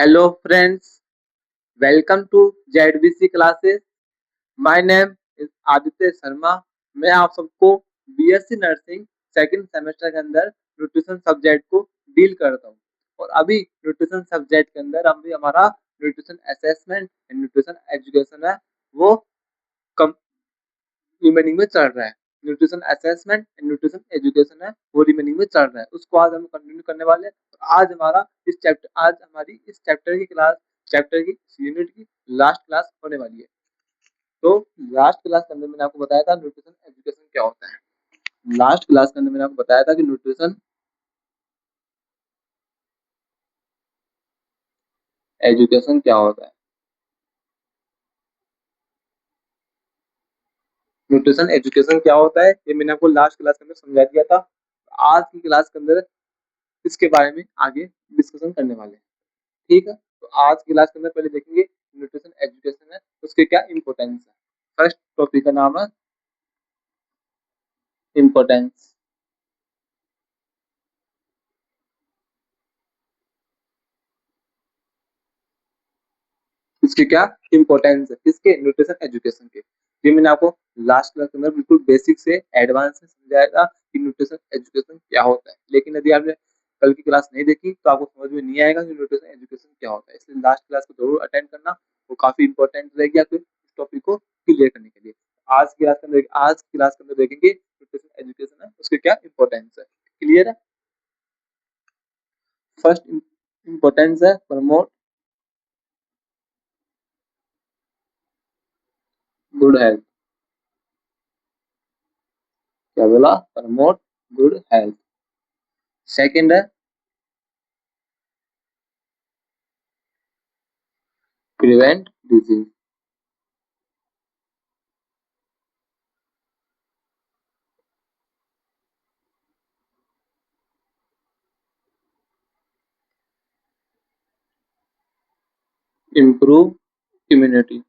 Hello friends, welcome to ZBC classes. My name is Aditya Sharma. मैं आप सबको बीएससी नर्सिंग सेकंड सेमेस्टर के अंदर न्यूट्रिशन सब्जेक्ट को डील करता हूँ। और अभी न्यूट्रिशन सब्जेक्ट के अंदर अभी हमारा nutrition assessment and nutrition education है वो कम रिमेनिंग में चल रहा है। Nutrition assessment and nutrition education है वो रिमेनिंग में चल रहा है, उसको आज हम कंटिन्यू करने वाले हैं। और आज हमारी इस चैप्टर की यूनिट की लास्ट क्लास होने वाली है। तो लास्ट क्लास के अंदर मैंने आपको बताया था न्यूट्रिशन एजुकेशन क्या होता है। लास्ट क्लास के अंदर मैंने आपको बताया था कि न्यूट्रिशन एजुकेशन क्या होता है। न्यूट्रिशन एजुकेशन क्या होता है ये मैंने आपको लास्ट क्लास के अंदर समझा दिया था। आज की क्लास के अंदर इसके बारे में आगे डिस्कशन करने वाले हैं। ठीक है, तो आज की क्लास के अंदर पहले देखेंगे न्यूट्रिशन एजुकेशन है उसके क्या इंपॉर्टेंस है। फर्स्ट टॉपिक का नाम है इंपॉर्टेंस। इसकी क्या इंपॉर्टेंस है, किसके? न्यूट्रिशन एजुकेशन के। ये मैंने आपको लास्ट क्लास के अंदर बिल्कुल बेसिक से एडवांस में समझाया था कि न्यूट्रिशन एजुकेशन क्या होता है। लेकिन यदि आपने कल की क्लास नहीं देखी तो आपको समझ में नहीं आएगा कि न्यूट्रिशन एजुकेशन क्या होता है। इसलिए लास्ट क्लास को जरूर अटेंड करना, वो काफी इंपॉर्टेंट रहेगी आपके इस टॉपिक को क्लियर करने के लिए। आज की क्लास के अंदर देखेंगे न्यूट्रिशन एजुकेशन है उसके क्या इंपॉर्टेंस है। क्लियर है? फर्स्ट इंपॉर्टेंस है प्रमोट गुड हेल्थ। क्या बोला? Promote good health. सेकंड है prevent disease. improve immunity।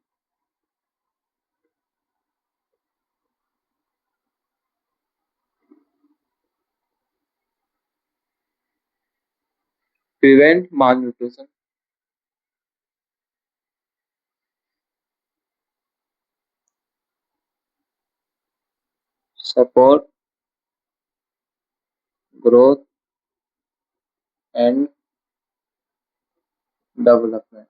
prevent malnutrition। support growth and development।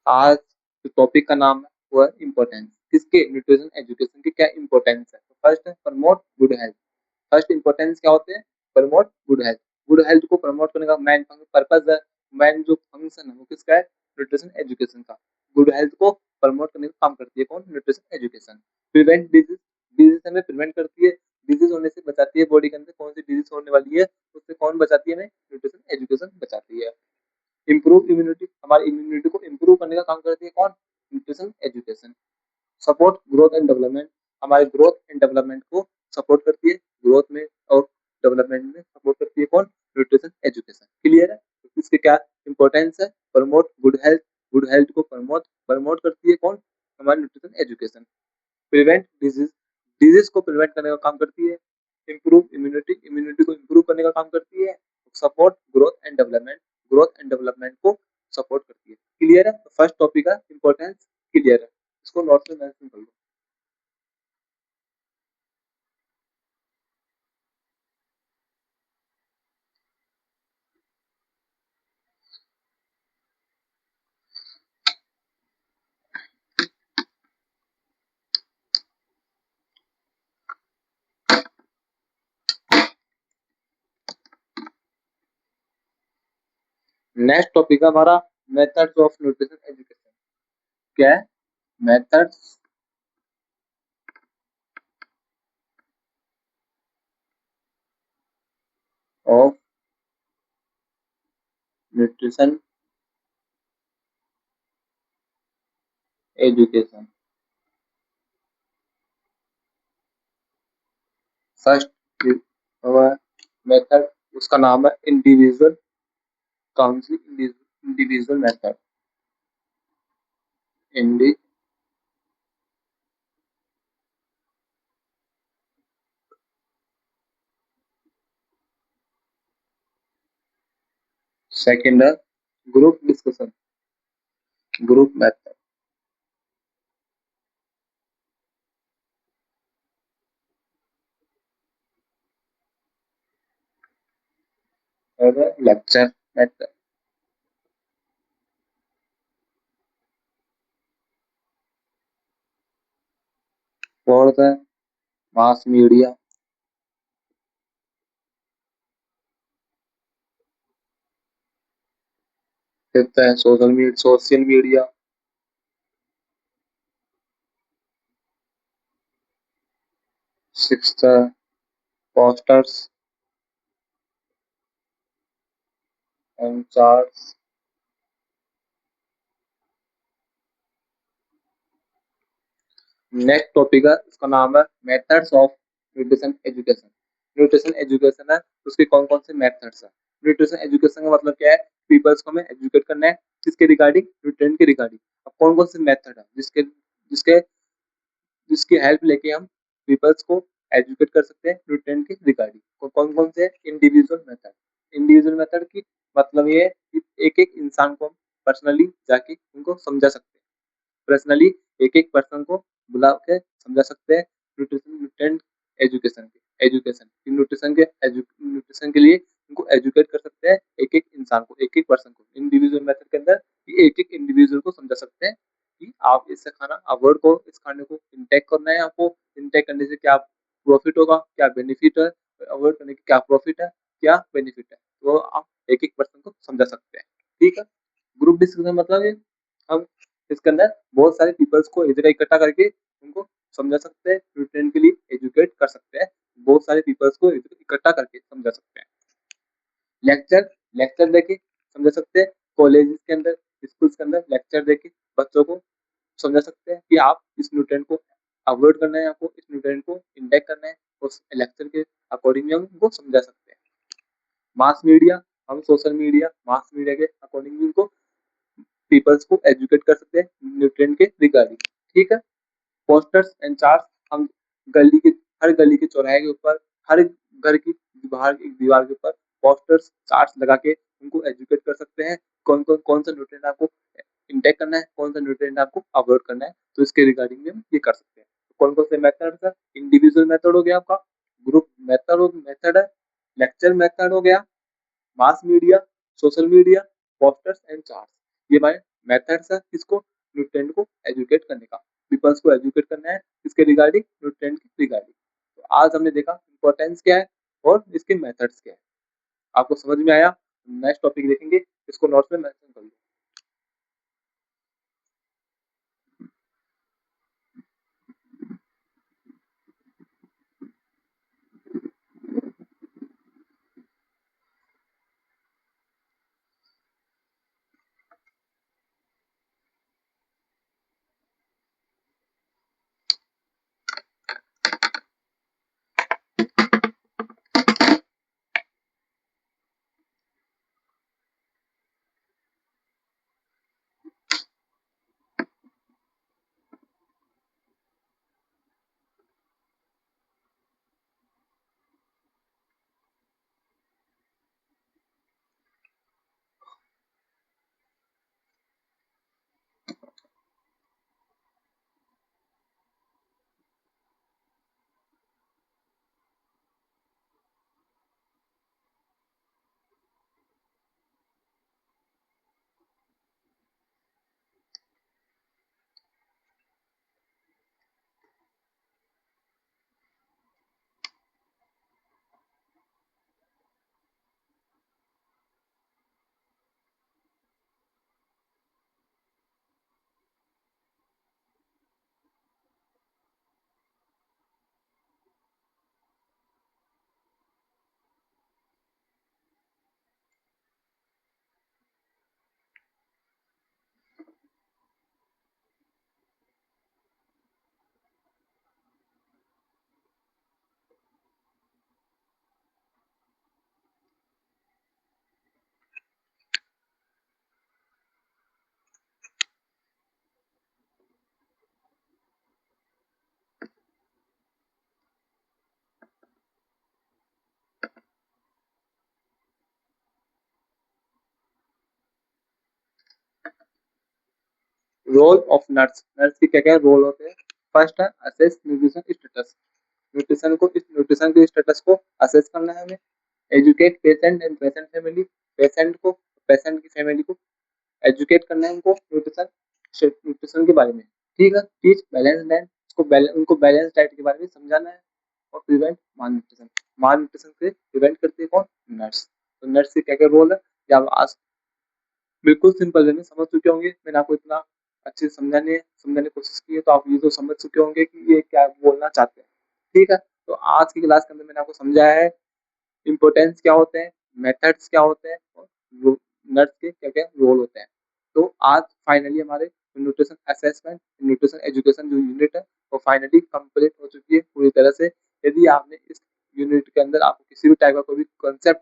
आज जो टॉपिक का नाम है वो है इम्पोर्टेंस। किसके? न्यूट्रिशन एजुकेशन के क्या इम्पोर्टेंस है। तो फर्स्ट है promote good health. First importance क्या होते हैं? Promote good health. Good health को प्रमोट करने का मेन पर्पज है, मेन जो फंक्शन है वो किसका है? न्यूट्रिशन एजुकेशन का। गुड हेल्थ को प्रमोट करने का काम करती है कौन? Nutrition education. Prevent disease, disease हमें प्रिवेंट करती है, डिजीज होने से बचाती है। बॉडी के अंदर कौन सी डिजीज होने वाली है उससे कौन बचाती है? हमें न्यूट्रिशन एजुकेशन बचाती है। इंप्रूव इम्यूनिटी, हमारी इम्यूनिटी को इंप्रूव करने का काम करती है कौन? Nutrition education. Support growth and development, हमारे ग्रोथ एंड डेवलपमेंट को सपोर्ट करती है। ग्रोथ में और डेवलपमेंट में सपोर्ट करती है कौन? Nutrition education. क्लियर है? तो इसके क्या इंपॉर्टेंस है? Promote good health, good health को प्रमोट प्रमोट करती है कौन? हमारी nutrition education. Prevent disease, disease को प्रिवेंट करने का काम करती है। इंप्रूव इम्यूनिटी, इम्यूनिटी को इंप्रूव करने का काम करती है। Support growth and development, growth and development को सपोर्ट करती है। क्लियर है? फर्स्ट टॉपिक का इंपॉर्टेंस क्लियर है, इसको नोट में मेंशन कर लो। नेक्स्ट टॉपिक है हमारा मेथड्स ऑफ न्यूट्रिशन एजुकेशन। क्या है? Methods of nutrition education. First method उसका नाम है individual counselling, individual method. Second है group discussion, group method. Third है लेक्चर मेथड। फोर्थ है मास मीडिया। फिफ्थ है सोशल मीडिया। सिक्स्थ है posters and charts. Next topic है, इसका नाम है methods of nutrition education. Nutrition education है, उसके कौन कौन से मेथड्स है। न्यूट्रिशन एजुकेशन का मतलब क्या है, पीपल्स को हमें एजुकेट करना है किसके रिगार्डिंग, न्यूट्रिएंट के रिगार्डिंग। अब कौन कौन से मेथड है जिसके जिसके जिसकी हेल्प लेके हम पीपल्स को एजुकेट कर सकते हैं न्यूट्रिएंट के रिगार्डिंग। कौन कौन से, इंडिविजुअल मेथड। इंडिविजुअल मेथड की मतलब ये है कि एक एक इंसान को हम पर्सनली जाके उनको समझा सकते हैं, पर्सनली एक एक पर्सन को बुला के समझा सकते हैं न्यूट्रिएंट एजुकेशन न्यूट्रिशन के लिए उनको एजुकेट कर सकते हैं, एक एक इंसान को, एक एक पर्सन को। इंडिविजुअल मेथड के अंदर एक एक इंडिविजुअल को समझा सकते हैं कि आप इससे खाना अवॉइड करो, इस खाने को इंटेक करना है, आपको इंटेक करने से क्या प्रॉफिट होगा, क्या बेनिफिट है, अवॉइड करने की क्या प्रॉफिट है, क्या बेनिफिट है, तो आप एक एक पर्सन को समझा सकते हैं। ठीक है। ग्रुप डिस्कशन मतलब ये, हम इसके अंदर बहुत सारे पीपल्स को एक जगह इकट्ठा करके उनको समझा सकते हैं, न्यूट्रिएंट के लिए एजुकेट कर सकते हैं, बहुत सारे पीपल्स को एक जगह इकट्ठा करके समझा सकते हैं। लेक्चर, लेक्चर देके समझा सकते हैं, कॉलेज के अंदर, स्कूल के अंदर लेक्चर देके बच्चों को समझा सकते हैं कि आप इस न्यूट्रिएंट को अवॉइड करना है, आपको इस न्यूट्रिएंट को इंटेक करना है, उस लेक्चर के अकॉर्डिंगली हम उनको समझा सकते हैं। मास मीडिया, हम सोशल मीडिया, मास मीडिया के अकॉर्डिंगली उनको पीपल्स को एजुकेट कर सकते हैं न्यूट्रिएंट के रिगार्डिंग। ठीक है। पोस्टर्स एंड चार्ट्स, हम गली के, हर गली के चौराहे के ऊपर, हर घर की बाहर एक दीवार के ऊपर पोस्टर्स चार्ट्स लगा के उनको एजुकेट कर सकते हैं, कौन सा न्यूट्रिएंट आपको इंटेक करना है, कौन सा न्यूट्रिएंट आपको अवॉइड करना है, तो इसके रिगार्डिंग में हम ये कर सकते हैं। कौन कौन से मेथड है, इंडिविजुअल मेथड हो गया आपका, ग्रुप मेथड है, लेक्चर मेथड हो गया, mass media, social media, posters and charts. ये हमारे मेथड्स है किसको, न्यूट्रिएंट को एजुकेट करने का, पीपल्स को एजुकेट करना है इसके रिगार्डिंग, न्यूट्रिएंट के रिगार्डिंग। तो आज हमने देखा इंपॉर्टेंस क्या है और इसके मेथड्स क्या है। आपको समझ में आया। नेक्स्ट टॉपिक देखेंगे, इसको नोट्स में मेंशन कर लो। रोल ऑफ नर्स, नर्स के क्या क्या रोल होते हैं। फर्स्ट है असेस न्यूट्रिशन स्टेटस, न्यूट्रिशन के स्टेटस को असेस करना है हमें। Educate patient and patient family, patient की फैमिली को एजुकेट करना है उनको न्यूट्रिशन के बारे में। ठीक है, टीच बैलेंस डाइट, उनको बैलेंस डाइट के बारे में समझाना है। और प्रिवेंट माल न्यूट्रिशन, माल न्यूट्रिशन से प्रिवेंट करती है कौन, नर्स। तो नर्स के क्या क्या रोल है, या आप आज बिल्कुल सिंपल वे में समझ चुके होंगे। मैंने आपको इतना अच्छे से समझाने की कोशिश की है, तो आप ये तो समझ चुके होंगे कि ये क्या बोलना चाहते हैं। ठीक है, तो आज की क्लास के अंदर मैंने आपको समझाया है इम्पोर्टेंस क्या होते हैं, मेथड्स क्या होते हैं, और नर्स के क्या क्या रोल होते हैं। तो आज फाइनली हमारे न्यूट्रिशन असेसमेंट, न्यूट्रिशन एजुकेशन जो यूनिट है वो फाइनली कंप्लीट हो चुकी है पूरी तरह से। यदि आपने इस यूनिट के अंदर आपको किसी भी टाइप का कोई भी कॉन्सेप्ट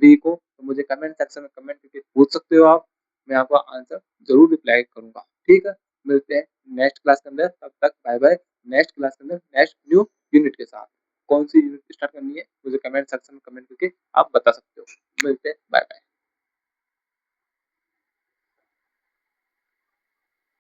वीक हो तो मुझे कमेंट सेक्शन में कमेंट करके पूछ सकते हो आप, मैं आपका आंसर जरूर रिप्लाई करूंगा। ठीक है, मिलते हैं नेक्स्ट क्लास के अंदर, तब तक बाय बाय। नेक्स्ट क्लास के अंदर नेक्स्ट न्यू यूनिट के साथ कौन सी यूनिट स्टार्ट करनी है मुझे कमेंट सेक्शन में कमेंट करके आप बता सकते हो। मिलते हैं, बाय बाय।